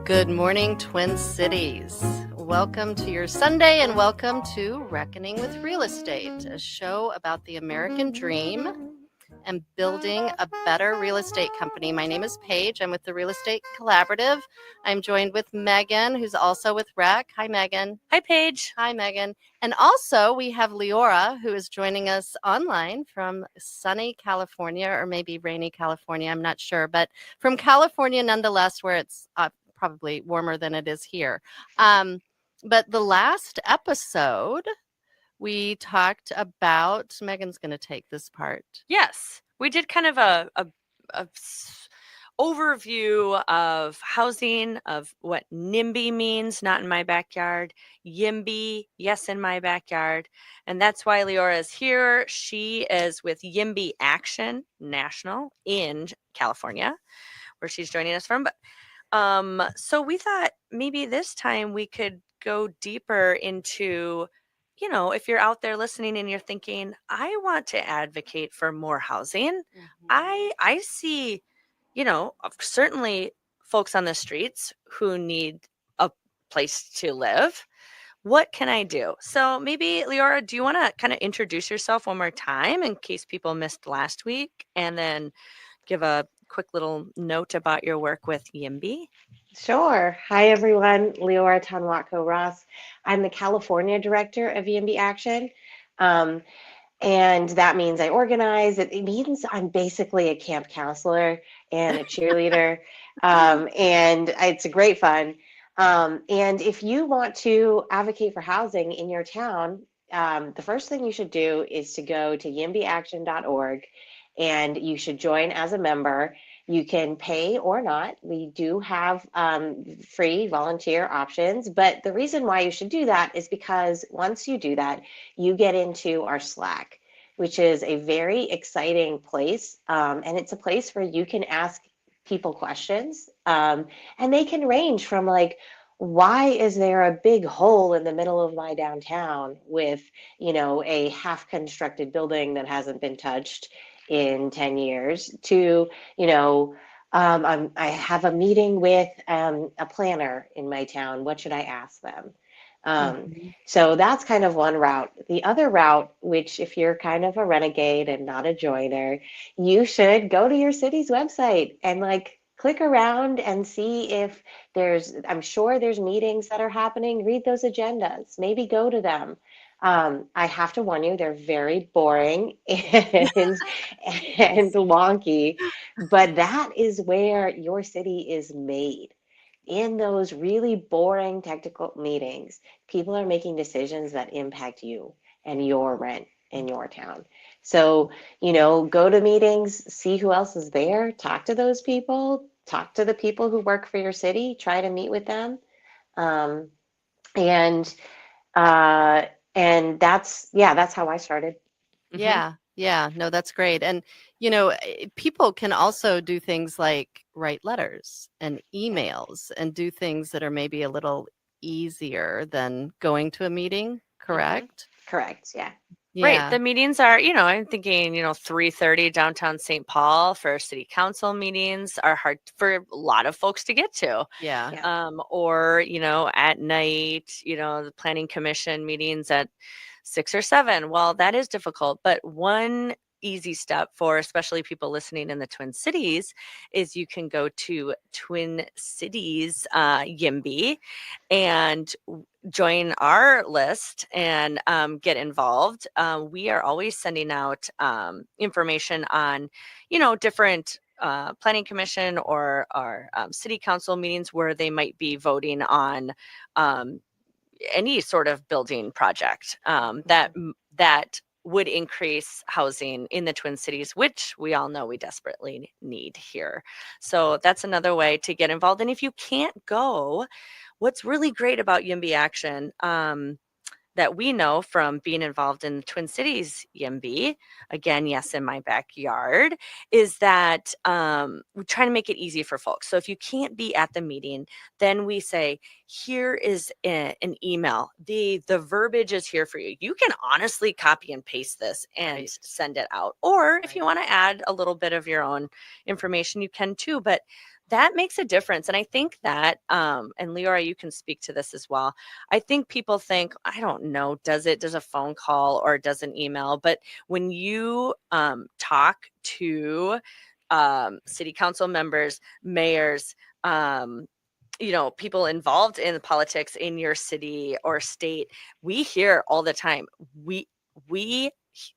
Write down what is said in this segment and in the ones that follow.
Good morning, Twin Cities. Welcome to your Sunday and welcome to Reckoning with Real Estate, a show about the American dream and building a better real estate company. My name is Paige. I'm with the Real Estate Collaborative. I'm joined with Megan, who's also with REC. Hi, Megan. Hi, Paige. Hi, Megan. And also we have Leora, who is joining us online from sunny California, or maybe rainy California. I'm not sure, but from California nonetheless, where it's probably warmer than it is here. But the last episode, we talked about, Megan's going to take this part. Yes, we did kind of a overview of housing, of what NIMBY means, not in my backyard, YIMBY, yes, in my backyard. And that's why Leora is here. She is with YIMBY Action National in California, where she's joining us from. But so we thought maybe this time we could go deeper into, you know, if you're out there listening and you're thinking, I want to advocate for more housing. I see, you know, certainly folks on the streets who need a place to live. What can I do? So maybe, Leora, do you want to kind of introduce yourself one more time in case people missed last week, and then give a quick little note about your work with YIMBY? Sure. Hi, everyone. Leora Tanwako-Ross. I'm the California director of YIMBY Action. And that means I organize. It means I'm basically a camp counselor and a cheerleader. And it's a great fun. And if you want to advocate for housing in your town, the first thing you should do is to go to yimbyaction.org, and you should join as a member. You can pay or not. We do have free volunteer options, but the reason why you should do that is because once you do that, you get into our Slack, which is a very exciting place, and it's a place where you can ask people questions, and they can range from like, why is there a big hole in the middle of my downtown with, you know, a half-constructed building that hasn't been touched in 10 years, to, you know, I have a meeting with a planner in my town. What should I ask them? So that's kind of one route. The other route, which if you're kind of a renegade and not a joiner, you should go to your city's website and like click around and see if I'm sure there's meetings that are happening. Read those agendas, maybe go to them. I have to warn you, they're very boring and wonky, but that is where your city is made. In those really boring technical meetings, people are making decisions that impact you and your rent in your town. So, you know, go to meetings, see who else is there, talk to those people, talk to the people who work for your city, try to meet with them. And that's how I started. Yeah, no, that's great. And, you know, people can also do things like write letters and emails and do things that are maybe a little easier than going to a meeting, correct? Correct, yeah. Right. The meetings are, you know, I'm thinking, you know, 3:30 downtown St. Paul for city council meetings are hard for a lot of folks to get to. Yeah. Or, you know, at night, you know, the planning commission meetings at 6 or 7. Well, that is difficult. But one easy step for especially people listening in the Twin Cities is you can go to Twin Cities YIMBY and join our list and get involved. We are always sending out information on, you know, different planning commission or our city council meetings where they might be voting on any sort of building project that would increase housing in the Twin Cities, which we all know we desperately need here. So that's another way to get involved. And if you can't go, what's really great about YIMBY Action that we know from being involved in the Twin Cities YIMBY, again, yes, in my backyard, is that we try to make it easy for folks. So if you can't be at the meeting, then we say, here is an email. The verbiage is here for you. You can honestly copy and paste this and send it out. Or if you want to add a little bit of your own information, you can too. But that makes a difference. And I think that, and Leora, you can speak to this as well. I think people think, I don't know, does a phone call or does an email? But when you talk to city council members, mayors, people involved in politics in your city or state, we hear all the time, we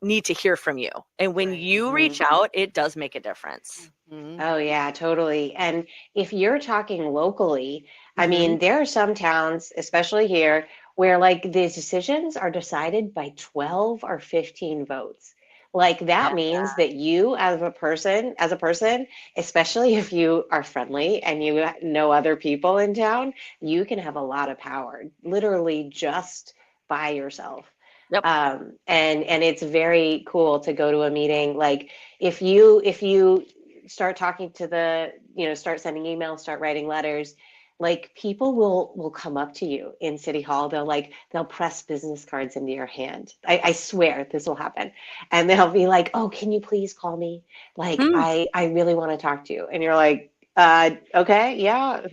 need to hear from you. And when you reach out, it does make a difference. Oh, yeah, totally. And if you're talking locally, I mean, there are some towns, especially here, where like the decisions are decided by 12 or 15 votes. Like that means that you as a person, especially if you are friendly and you know other people in town, you can have a lot of power, literally just by yourself. Yep. And it's very cool to go to a meeting. Like if you start talking to start sending emails, start writing letters, like people will come up to you in City Hall. They'll press business cards into your hand. I swear this will happen. And they'll be like, oh, can you please call me? Like, I really want to talk to you. And you're like, okay, yeah,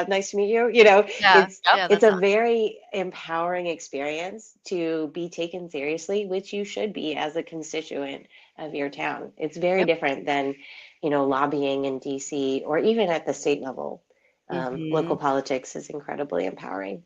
nice to meet you. It's a very empowering experience to be taken seriously, which you should be as a constituent of your town. It's very different than, lobbying in DC or even at the state level. Local politics is incredibly empowering.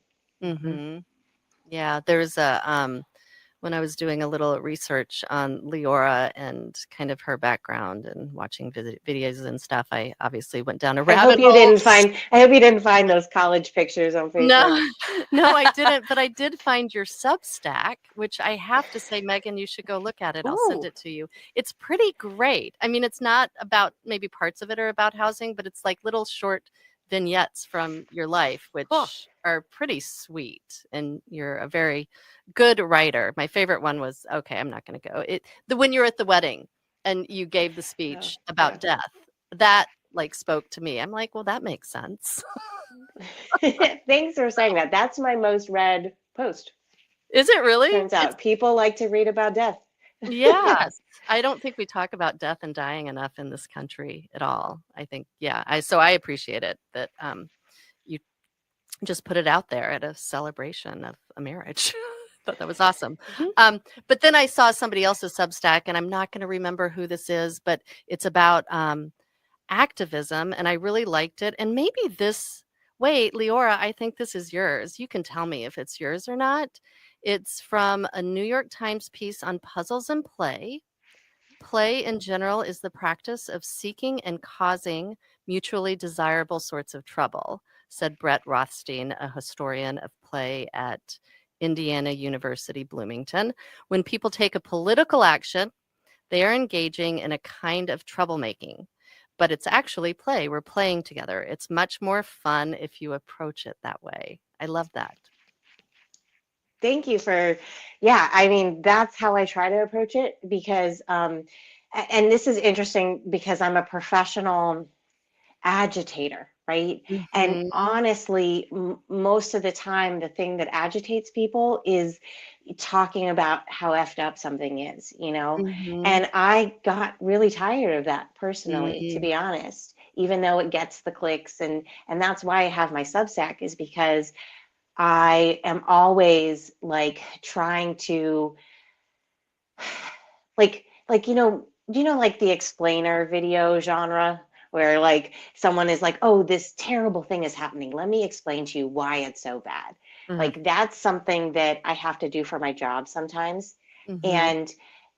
Yeah, there's when I was doing a little research on Leora and kind of her background and watching videos and stuff, I obviously went down a rabbit hole. I hope you didn't find those college pictures on Facebook. No, I didn't, but I did find your Substack, which I have to say, Megan, you should go look at it. I'll send it to you. It's pretty great. I mean, it's not about, maybe parts of it are about housing, but it's like little short vignettes from your life, which are pretty sweet. And you're a very good writer. My favorite one was, okay, I'm not going to go. When you're at the wedding and you gave the speech about death, that like spoke to me. I'm like, well, that makes sense. Thanks for saying that. That's my most read post. Is it really? Turns out people like to read about death. Yes. I don't think we talk about death and dying enough in this country at all. I think, so I appreciate it that you just put it out there at a celebration of a marriage. Thought that was awesome. But then I saw somebody else's Substack, and I'm not going to remember who this is, but it's about activism, and I really liked it. And maybe wait, Leora, I think this is yours. You can tell me if it's yours or not. It's from a New York Times piece on puzzles and play. Play in general is the practice of seeking and causing mutually desirable sorts of trouble, said Brett Rothstein, a historian of play at Indiana University, Bloomington. When people take a political action, they are engaging in a kind of troublemaking, but it's actually play. We're playing together. It's much more fun if you approach it that way. I love that. Thank you I mean, that's how I try to approach it because, and this is interesting because I'm a professional agitator, right? And honestly, most of the time, the thing that agitates people is talking about how effed up something is, and I got really tired of that personally, to be honest, even though it gets the clicks. And that's why I have my Substack, is because I am always like trying to like like the explainer video genre where like someone is like, oh, this terrible thing is happening, let me explain to you why it's so bad. Like that's something that I have to do for my job sometimes. And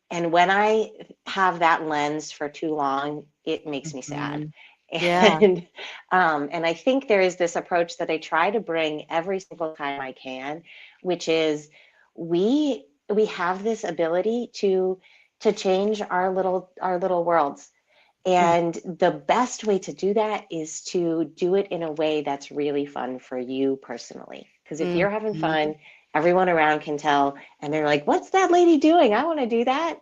when I have that lens for too long, it makes me sad. And I think there is this approach that I try to bring every single time I can, which is we have this ability to change our little worlds. And the best way to do that is to do it in a way that's really fun for you personally. Because if you're having fun, everyone around can tell, and they're like, what's that lady doing? I want to do that.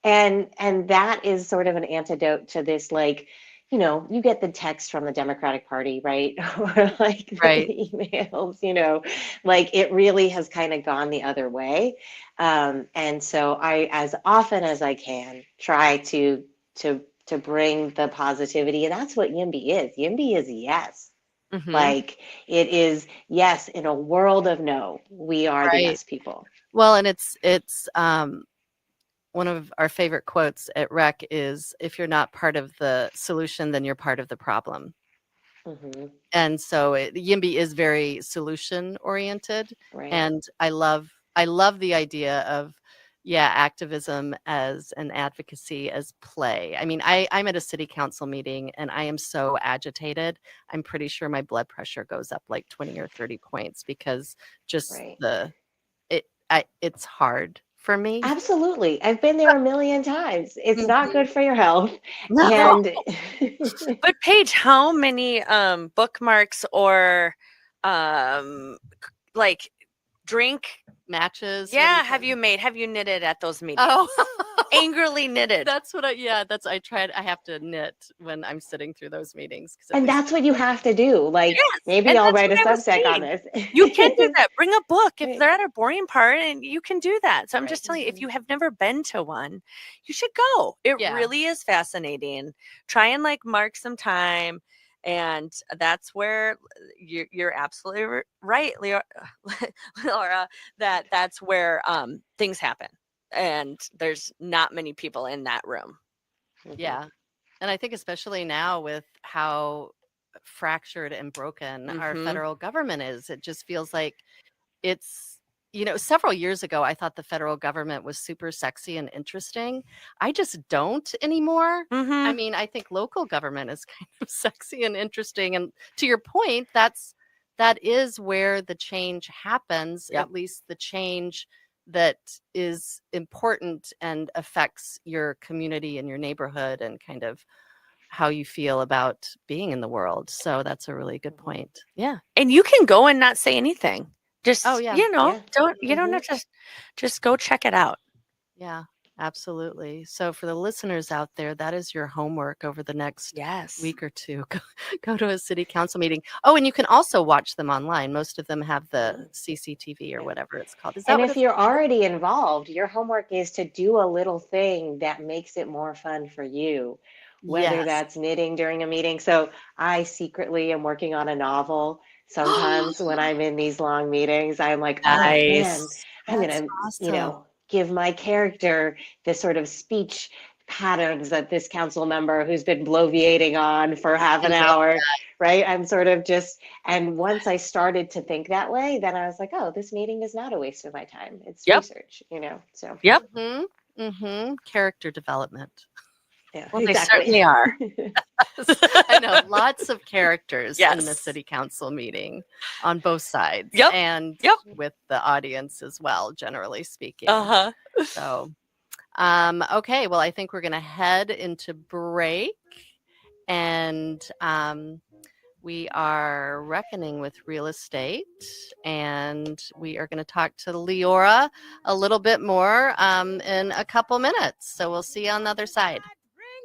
And that is sort of an antidote to this, like, you get the text from the Democratic Party, right? Or like the emails, like it really has kind of gone the other way. And so I, as often as I can, try to to bring the positivity. And that's what YIMBY is. YIMBY is yes. Mhm. Like it is yes in a world of no. We are the Right. yes people. Well, and it's one of our favorite quotes at REC is, if you're not part of the solution, then you're part of the problem. Hmm. And so YIMBY is very solution oriented. Right. And I love the idea of, activism as an advocacy, as play. I mean, I'm at a city council meeting and I am so agitated. I'm pretty sure my blood pressure goes up like 20 or 30 points because just Right. it's hard for me. Absolutely. I've been there a million times. It's not Mhm. good for your health. No. And But Paige, how many bookmarks or like drink Matches. What do you have call you made? Have you knitted at those meetings? Oh, Angrily knitted. that's what I have to knit when I'm sitting through those meetings. 'Cause at and least that's what you have to do. Like Yes, maybe and I'll that's write a what I was Substack on saying. this. You can do that. Bring a book if Right. they're at a boring part, and you can do that. So I'm Right. just telling you, if Mhm. you have never been to one, you should go. It Yeah. really is fascinating. Try and like mark some time, and that's where you're absolutely right, Laura. That's where things happen, and there's not many people in that room. Mhm. Yeah. And I think especially now with how fractured and broken our Mhm. federal government is, it just feels like it's, several years ago, I thought the federal government was super sexy and interesting. I just don't anymore. I Mhm. mean, I think local government is kind of sexy and interesting. And to your point, that is where the change happens, Yep. at least the change that is important and affects your community and your neighborhood and kind of how you feel about being in the world. So that's a really good point. Yeah. And you can go and not say anything. Just, Oh, yeah. Yeah. you don't have Mhm. to just go check it out. Yeah, absolutely. So for the listeners out there, that is your homework over the next Yes. week or two. Go to a city council meeting. Oh, and you can also watch them online. Most of them have the CCTV or Yeah. whatever it's called. Is that And what if it's you're called? already involved, your homework is to do a little thing that makes it more fun for you, whether Yes. that's knitting during a meeting. So I secretly am working on a novel. Sometimes when I'm in these long meetings, I'm like, oh man, Nice. I'm That's gonna, awesome. give my character this sort of speech patterns that this council member who's been bloviating on for half I an love hour, right? I'm sort of just, and once I started to think that way, then I was like, oh, this meeting is not a waste of my time. It's Yep. research, so Yep. Character development. yeah, Well, they exactly. certainly are. I know lots of characters in the Yes. city council meeting on both sides Yep. and Yep. with the audience as well, generally speaking. Uh-huh. So, okay, well, I think we're going to head into break, and we are reckoning with real estate, and we are going to talk to Leora a little bit more in a couple minutes. So we'll see you on the other side.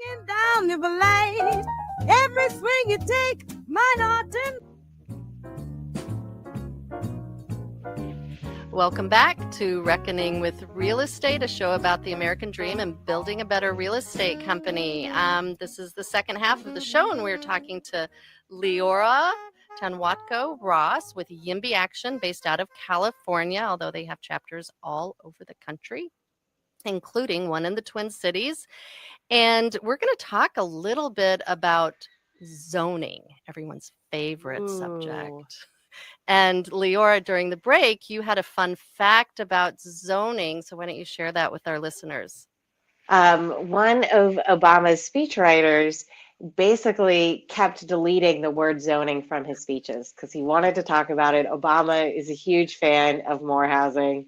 Bringing down the blade, every swing you take, mine often. Welcome back to Reckoning with Real Estate, a show about the American dream and building a better real estate company. This is the second half of the show, and we're talking to Leora Tanwatko Ross with YIMBY Action, based out of California, although they have chapters all over the country, including one in the Twin Cities. And we're going to talk a little bit about zoning, everyone's favorite subject. And Leora, during the break, you had a fun fact about zoning. So why don't you share that with our listeners? One of Obama's speechwriters basically kept deleting the word zoning from his speeches because he wanted to talk about it. Obama is a huge fan of more housing,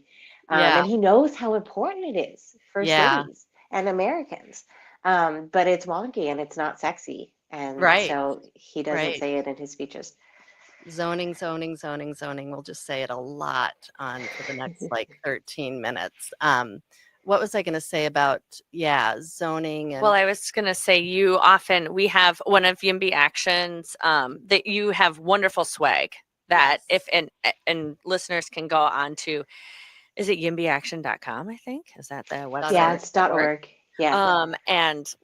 Yeah. and he knows how important it is for Yeah. cities and Americans. But it's wonky and it's not sexy. And Right. so he doesn't Right. say it in his speeches. Zoning, zoning, zoning, zoning. We'll just say it a lot for the next like 13 minutes. What was I going to say about, zoning? And Well, I was going to say we have one of YIMBY Actions that you have wonderful swag that Yes. and listeners can go on to, is it yimbyaction.com, I think? Is that the website? Yeah, it's .org. Yeah. And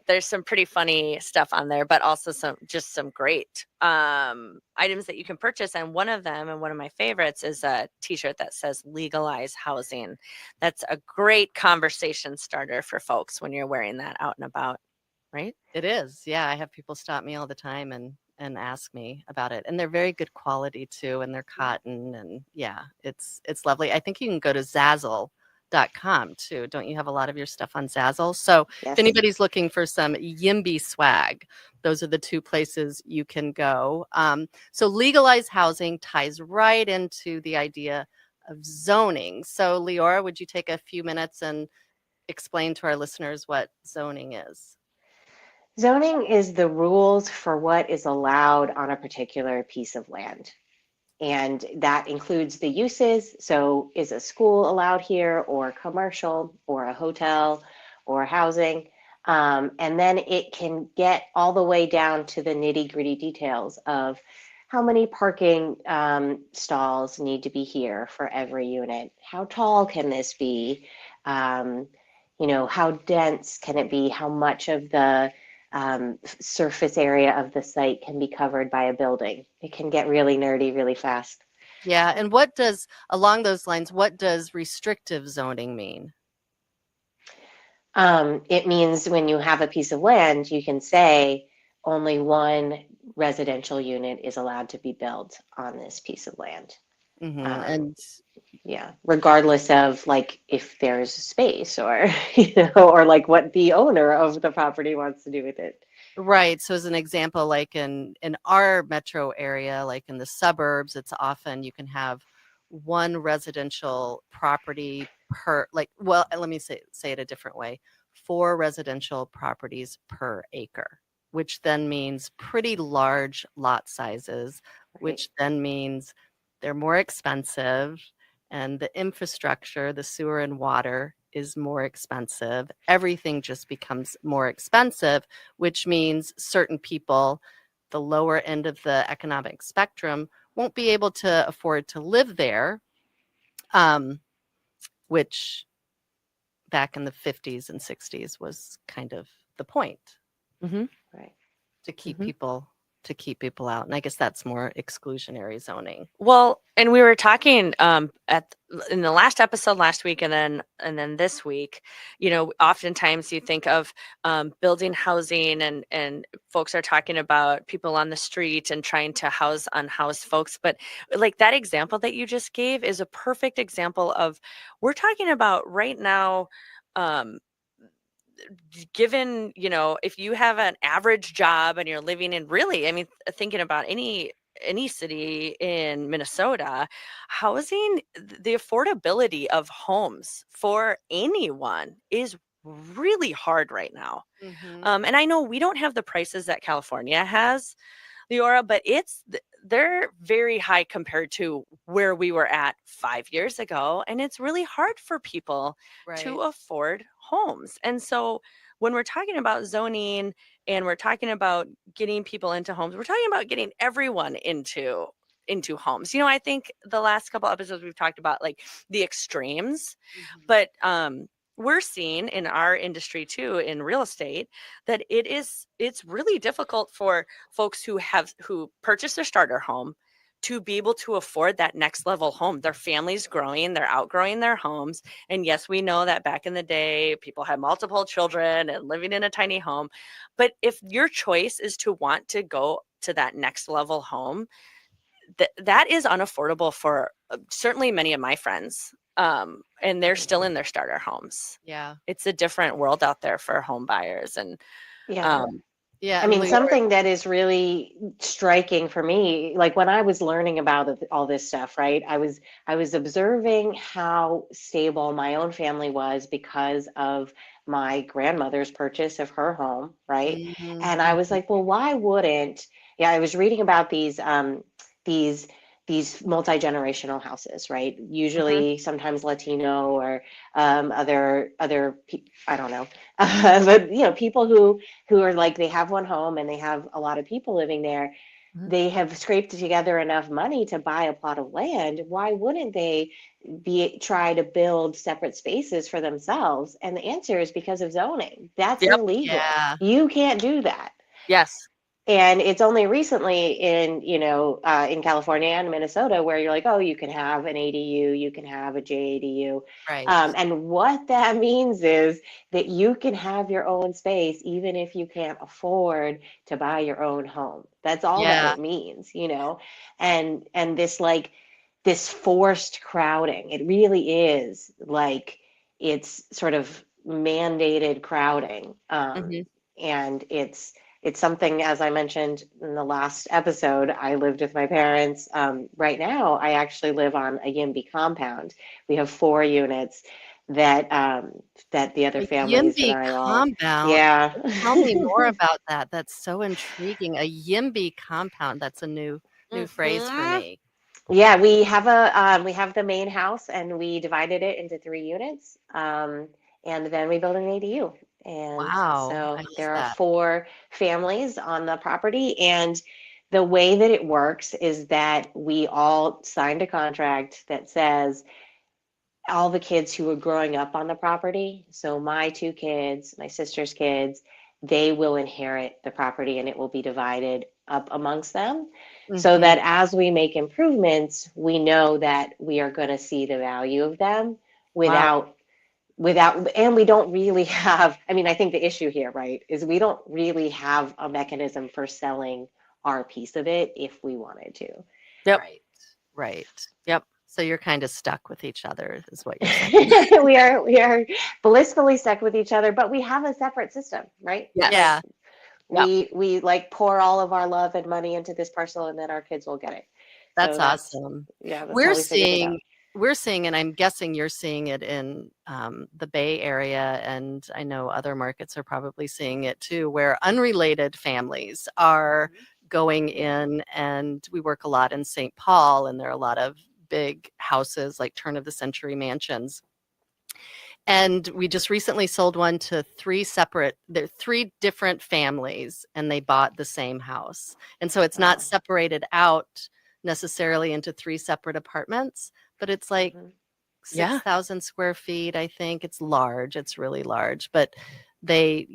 there's some pretty funny stuff on there, but also some great items that you can purchase. And one of them, and one of my favorites, is a t-shirt that says legalize housing. That's a great conversation starter for folks when you're wearing that out and about, right? It is. Yeah, I have people stop me all the time and ask me about it. And they're very good quality too, and they're cotton, and yeah, it's lovely. I think you can go to Zazzle.com too. Don't you have a lot of your stuff on Zazzle? So Yes. if anybody's looking for some YIMBY swag, those are the two places you can go. So legalized housing ties right into the idea of zoning. So Leora, would you take a few minutes and explain to our listeners what zoning is? Zoning is the rules for what is allowed on a particular piece of land. And that includes the uses. So is a school allowed here, or commercial, or a hotel, or housing? And then it can get all the way down to the nitty-gritty details of how many parking stalls need to be here for every unit. How tall can this be? How dense can it be? How much of the surface area of the site can be covered by a building? It can get really nerdy really fast. Yeah, and along those lines, what does restrictive zoning mean? It means when you have a piece of land, you can say only one residential unit is allowed to be built on this piece of land. And Yeah, regardless of like if there's space, or or like what the owner of the property wants to do with it. right, so as an example, like in our metro area, like in the suburbs, it's often you can have one residential property per, like, well, let me say it a different way, 4 residential properties per acre, which then means pretty large lot sizes, which then means they're more expensive, and the infrastructure, the sewer and water, is more expensive. Everything just becomes more expensive, which means certain people, the lower end of the economic spectrum, won't be able to afford to live there, which back in the 50s and 60s was kind of the point. Right. To keep people out. And I guess that's more exclusionary zoning. Well, and we were talking in the last episode last week, and then this week, oftentimes you think of building housing, and folks are talking about people on the street and trying to house unhoused folks. But like that example that you just gave is a perfect example of, we're talking about right now, given, if you have an average job and you're living in, really, I mean, thinking about any city in Minnesota, housing, the affordability of homes for anyone is really hard right now. And I know we don't have the prices that California has, Leora, but they're very high compared to where we were at 5 years ago. And it's really hard for people to afford homes. And so when we're talking about zoning and we're talking about getting people into homes, we're talking about getting everyone into homes. I think the last couple episodes we've talked about like the extremes, but we're seeing in our industry too, in real estate, that it's really difficult for folks who purchase their starter home to be able to afford that next level home. Their family's growing, they're outgrowing their homes. And yes, we know that back in the day, people had multiple children and living in a tiny home. But if your choice is to want to go to that next level home, that is unaffordable for certainly many of my friends. And they're still in their starter homes. Yeah. It's a different world out there for home buyers. And yeah, I mean, something that is really striking for me, like when I was learning about all this stuff, right? I was observing how stable my own family was because of my grandmother's purchase of her home, right? And I was like, well, why wouldn't? Yeah, I was reading about these multi-generational houses, right? Usually, sometimes Latino or other I don't know, but people who are like, they have one home and they have a lot of people living there. they have scraped together enough money to buy a plot of land. Why wouldn't they try to build separate spaces for themselves? And the answer is because of zoning. That's Yep. illegal. Yeah. You can't do that. Yes. And it's only recently in, in California and Minnesota where you're like, oh, you can have an ADU, you can have a JADU. Right. And what that means is that you can have your own space even if you can't afford to buy your own home. That's all that Yeah. it means, and this forced crowding. It really is like it's sort of mandated crowding. Mhm. And it's something, as I mentioned in the last episode, I lived with my parents. Right now, I actually live on a YIMBY compound. We have 4 units that the other A families and YIMBY I all, compound. yeah. Tell me more about that. That's so intriguing. A YIMBY compound. That's a new phrase for Mhm. me. Yeah, we have the main house and we divided it into 3 units. And then we built an ADU. And Wow. so I love there are that. 4 families on the property. And the way that it works is that we all signed a contract that says all the kids who are growing up on the property, so my 2 kids, my sister's kids, they will inherit the property and it will be divided up amongst them so Mhm. that as we make improvements, we know that we are going to see the value of them Wow. without, and we don't really have, I mean, I think the issue here, right, is we don't really have a mechanism for selling our piece of it if we wanted to. Yep. Right. Right. Yep. So you're kind of stuck with each other, is what you're saying. We are blissfully stuck with each other, but we have a separate system, right? Yes. Yeah. Yep. We like pour all of our love and money into this parcel and then our kids will get it. That's So awesome. that's We're how we figured it out. seeing, and I'm guessing you're seeing it in the Bay Area, and I know other markets are probably seeing it too, where unrelated families are going in, and we work a lot in St. Paul, and there are a lot of big houses like turn of the century mansions. And we just recently sold one to 3 different families, and they bought the same house. And so it's not Wow. separated out necessarily into 3 separate apartments, but it's like Mhm. Yeah. 6,000 square feet. I think it's large. It's really large, but they,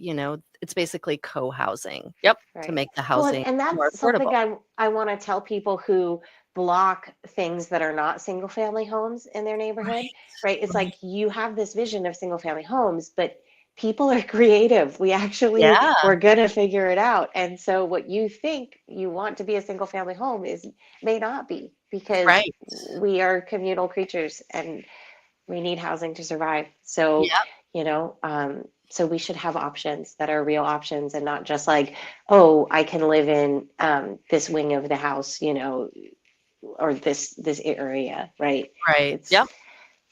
it's basically co-housing to Right. make the Well, housing and more that's affordable. something I want to tell people who block things that are not single family homes in their neighborhood, right? It's Right. like you have this vision of single family homes, but people are creative. Yeah. We're gonna figure it out. And so what you think you want to be a single family home may not be because Right. we are communal creatures and we need housing to survive. So, Yep. so we should have options that are real options and not just like, oh, I can live in this wing of the house, or this area, right? Right. It's Yep.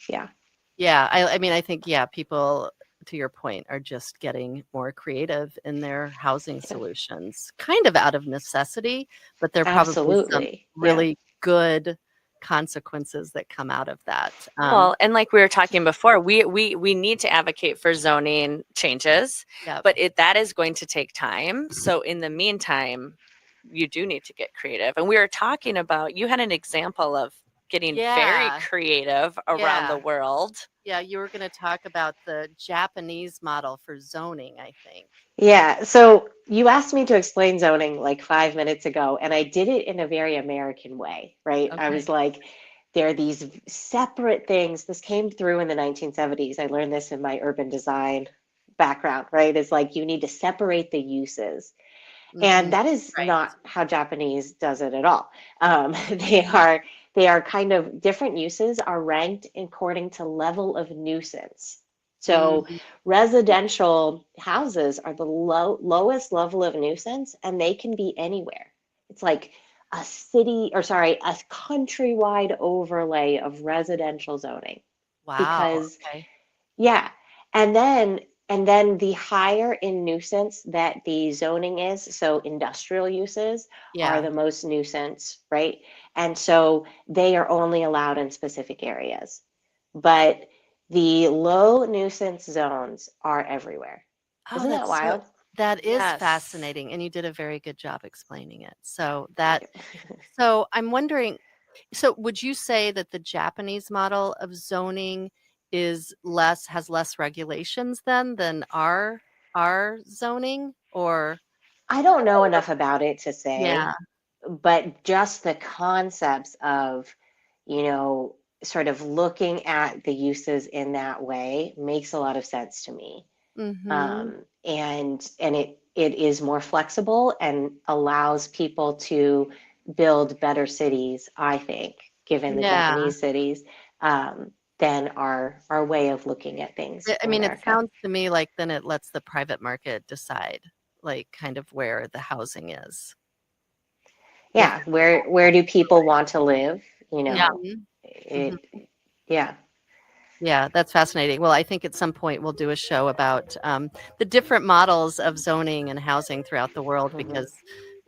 yeah, Yeah, I mean, I think, yeah, people, to your point, are just getting more creative in their housing solutions, kind of out of necessity, but there are probably some absolutely, yeah. really good consequences that come out of that. Well, and like we were talking before, we need to advocate for zoning changes, Yeah, but that is going to take time. So in the meantime, you do need to get creative. And we were talking about, you had an example of getting very Yeah. creative around the Yeah. world. yeah, you were going to talk about the Japanese model for zoning, I think. Yeah, so you asked me to explain zoning like 5 minutes ago, and I did it in a very American way, right? I Okay. was like, there are these separate things. This came through in the 1970s. I learned this in my urban design background, right? It's like you need to separate the uses. And Mhm. that is Right. not how Japanese does it at all. They are kind of different uses are ranked according to level of nuisance. So Mhm. residential houses are the lowest level of nuisance, and they can be anywhere. It's like a city, or sorry, a countrywide overlay of residential zoning Wow. because Okay. yeah. And then the higher in nuisance that the zoning is, so industrial uses are Yeah. the most nuisance, right? And so they are only allowed in specific areas. But the low nuisance zones are everywhere. Oh, Isn't that wild? That is Yes. fascinating, and you did a very good job explaining it. So I'm wondering, so would you say that the Japanese model of zoning has less regulations than our zoning, or I don't know enough about it to yeah. say, but just the concepts of, sort of looking at the uses in that way makes a lot of sense to me. Mm-hmm. And it is more flexible and allows people to build better cities, I think, given the Yeah. Japanese cities, than our way of looking at things I in mean, it America. sounds to me like then it lets the private market decide, like, kind of where the housing is. Yeah, where do people want to live? Yeah. Mhm. It, yeah. Yeah, that's fascinating. Well, I think at some point we'll do a show about the different models of zoning and housing throughout the world, Mhm. because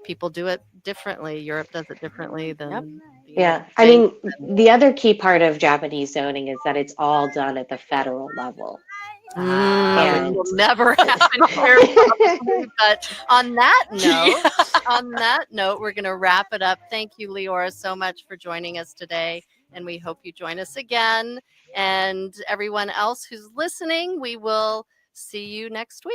people do it differently. Europe does it differently than the Yeah, United I States. mean, the other key part of Japanese zoning is that it's all done at the federal level. Which And will never happen here, probably. But on that note, we're going to wrap it up. Thank you, Leora, so much for joining us today, and we hope you join us again. And everyone else who's listening, we will see you next week.